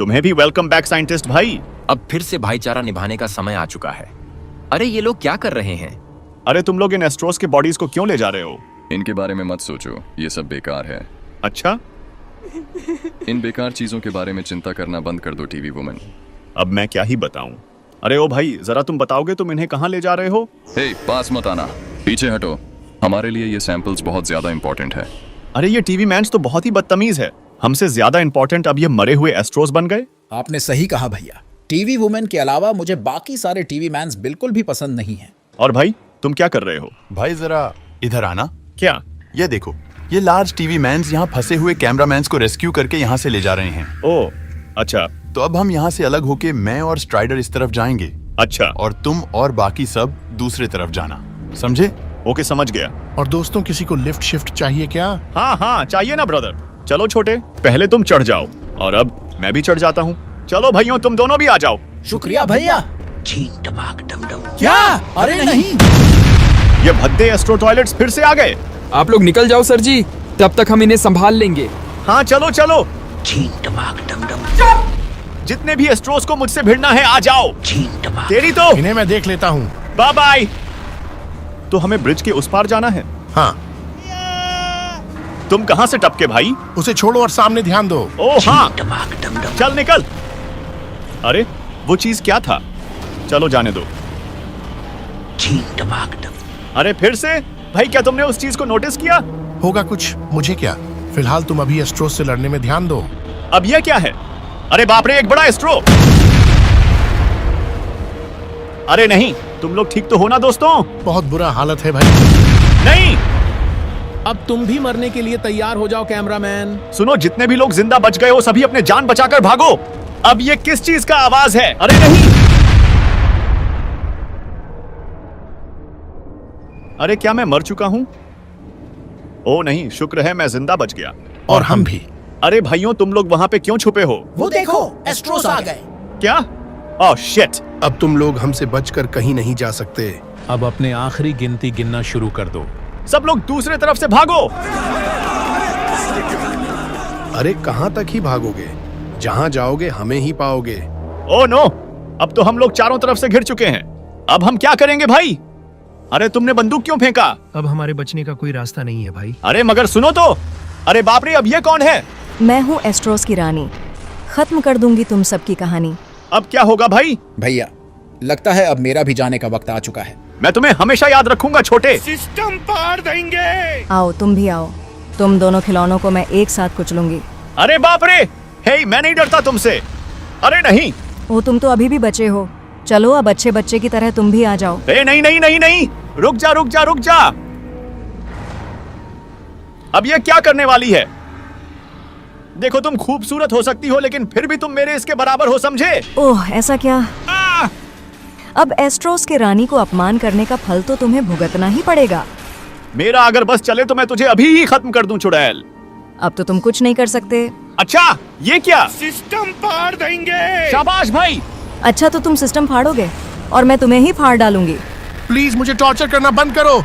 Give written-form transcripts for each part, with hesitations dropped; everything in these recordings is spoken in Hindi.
तुम्हें भी वेलकम बैक साइंटिस्ट भाई। अब फिर से भाईचारा निभाने का समय आ चुका है। अरे ये लोग क्या कर रहे हैं? अरे तुम लोग इन एस्ट्रोस के बॉडीज को क्यों ले जा रहे हो? इनके बारे में मत सोचो, ये सब बेकार है। अच्छा, इन बेकार चीजों के बारे में चिंता करना बंद कर दो टीवी वुमन। अब मैं क्या ही बताऊं। अरे ओ भाई, जरा तुम बताओगे तुम इन्हें कहाँ ले जा रहे हो? हे, पास मत आना, पीछे हटो। हमारे लिए ये सैंपल्स बहुत ज्यादा इंपॉर्टेंट है। अरे ये टीवी मैन्स तो बहुत ही बदतमीज है। हमसे ज्यादा इंपॉर्टेंट अब ये मरे हुए एस्ट्रोस बन गए। आपने सही कहा भैया। टीवी वुमेन के अलावा मुझे बाकी सारे टीवी मैन्स बिल्कुल भी पसंद नहीं हैं। और भाई तुम क्या कर रहे हो? भाई जरा इधर आना। क्या? ये देखो, ये लार्ज टीवी मैन्स यहाँ फंसे हुए कैमरामैन्स को रेस्क्यू करके यहाँ से ले जा रहे हैं। ओ अच्छा। तो अब हम यहाँ से अलग होके मैं और स्ट्राइडर इस तरफ जाएंगे। अच्छा। और तुम और बाकी सब दूसरे तरफ जाना, समझे? ओके, समझ गया। और दोस्तों, किसी को लिफ्ट शिफ्ट चाहिए क्या? हाँ हाँ चाहिए ना ब्रदर। चलो छोटे, पहले तुम चढ़ जाओ और अब मैं भी चढ़ जाता हूँ। चलो भाइयों, तुम दोनों भी आ जाओ। शुक्रिया भैया। क्या? अरे नहीं, ये भद्दे एस्ट्रो टॉयलेट्स फिर से आ गए। आप लोग निकल जाओ सर जी, तब तक हम इन्हें संभाल लेंगे। हाँ चलो चलो। जितने भी एस्ट्रोस को मुझसे भिड़ना है आ जाओ। तेरी तो। इन्हें मैं देख लेता हूँ। Bye bye. तो हमें ब्रिज के उस पार जाना है। हाँ, तुम कहाँ से टपके भाई? उसे छोड़ो और सामने ध्यान दो। ओ हाँ, चल निकल। अरे वो चीज क्या था? चलो जाने दो। अरे फिर से भाई, क्या तुमने उस चीज को नोटिस किया? होगा कुछ, मुझे क्या। फिलहाल तुम अभी एस्ट्रोस से लड़ने में ध्यान दो। अब ये क्या है? अरे बाप रे, एक बड़ा एस्ट्रो। अरे नहीं, तुम लोग ठीक तो हो ना दोस्तों? बहुत बुरा हालत है भाई। नहीं, अब तुम भी मरने के लिए तैयार हो जाओ कैमरामैन। सुनो, जितने भी लोग जिंदा बच गए हो सभी अपने जान बचाकर भागो। अब ये किस चीज का आवाज है? अरे नहीं। अरे क्या मैं मर चुका हूं? ओ नहीं, शुक्र है मैं जिंदा बच गया। और हम भी। अरे भाइयों, तुम लोग वहां पे क्यों छुपे हो? वो देखो, एस्ट्रोस आ गए। क्या? Oh shit. अब तुम लोग हमसे बचकर कहीं नहीं जा सकते। अब अपने आखिरी गिनती गिनना शुरू कर दो। सब लोग दूसरे तरफ से भागो। अरे कहाँ तक ही भागोगे? जहाँ जाओगे हमें ही पाओगे। ओ नो, अब तो हम लोग चारों तरफ से घिर चुके हैं। अब हम क्या करेंगे भाई? अरे तुमने बंदूक क्यों फेंका? अब हमारे बचने का कोई रास्ता नहीं है भाई। अरे मगर सुनो तो। अरे बाप रे, अब ये कौन है? मैं हूँ एस्ट्रोस की रानी। खत्म कर दूंगी तुम सबकी कहानी। अब क्या होगा भाई? भैया, लगता है अब मेरा भी जाने का वक्त आ चुका है। मैं तुम्हें हमेशा याद रखूंगा छोटे। सिस्टम पार देंगे। आओ, तुम भी आओ। तुम दोनों खिलौनों को मैं एक साथ कुचलूंगी। अरे बाप रे, हे मैं नहीं डरता तुमसे। अरे नहीं। ओ, तुम तो अभी भी बचे हो। चलो अब अच्छे बच्चे की तरह तुम भी आ जाओ। ए नहीं नहीं नहीं नहीं, रुक जा रुक जा रुक जा। अब ये क्या करने वाली है? देखो, तुम खूबसूरत हो सकती हो लेकिन फिर भी तुम मेरे इसके बराबर हो, समझे? ओह, ऐसा क्या? अब एस्ट्रोस के रानी को अपमान करने का फल तो तुम्हें भुगतना ही पड़ेगा। मेरा अगर बस चले तो मैं तुझे अभी ही खत्म कर दूं चुड़ैल। अब तो तुम कुछ नहीं कर सकते। अच्छा, ये क्या? सिस्टम पार देंगे। शाबाश भाई। अच्छा, तो तुम सिस्टम फाड़ोगे और मैं तुम्हें ही फाड़ डालूंगी। प्लीज मुझे टॉर्चर करना बंद करो।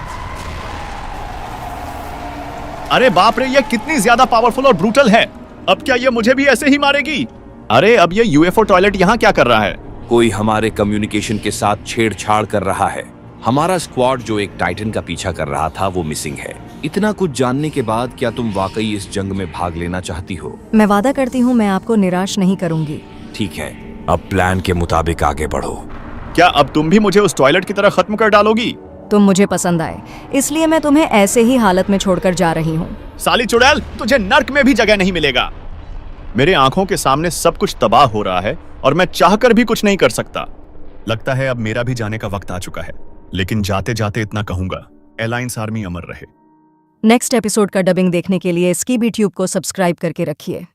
अरे बाप रे, ये कितनी ज्यादा पावरफुल और ब्रूटल है। अब क्या ये मुझे भी ऐसे ही मारेगी? अरे अब ये यूएफओ टॉयलेट यहाँ क्या कर रहा है? कोई हमारे कम्युनिकेशन के साथ छेड़छाड़ कर रहा है। हमारा स्क्वाड जो एक टाइटन का पीछा कर रहा था वो मिसिंग है। इतना कुछ जानने के बाद क्या तुम वाकई इस जंग में भाग लेना चाहती हो? मैं वादा करती हूँ मैं आपको निराश नहीं करूंगी। ठीक है, अब प्लान के मुताबिक आगे बढ़ो। क्या अब तुम भी मुझे उस टॉयलेट की तरह खत्म कर डालोगी? तुम मुझे पसंद आए, इसलिए मैं तुम्हें ऐसे ही हालत में छोड़कर जा रही हूँ। साली चुड़ैल, तुझे नर्क में भी जगह नहीं मिलेगा। मेरे आंखों के सामने सब कुछ तबाह हो रहा है और मैं चाहकर भी कुछ नहीं कर सकता। लगता है अब मेरा भी जाने का वक्त आ चुका है, लेकिन जाते जाते इतना कहूंगा, अलायंस आर्मी अमर रहे। नेक्स्ट एपिसोड का डबिंग देखने के लिए स्कीबी ट्यूब को सब्सक्राइब करके रखिए।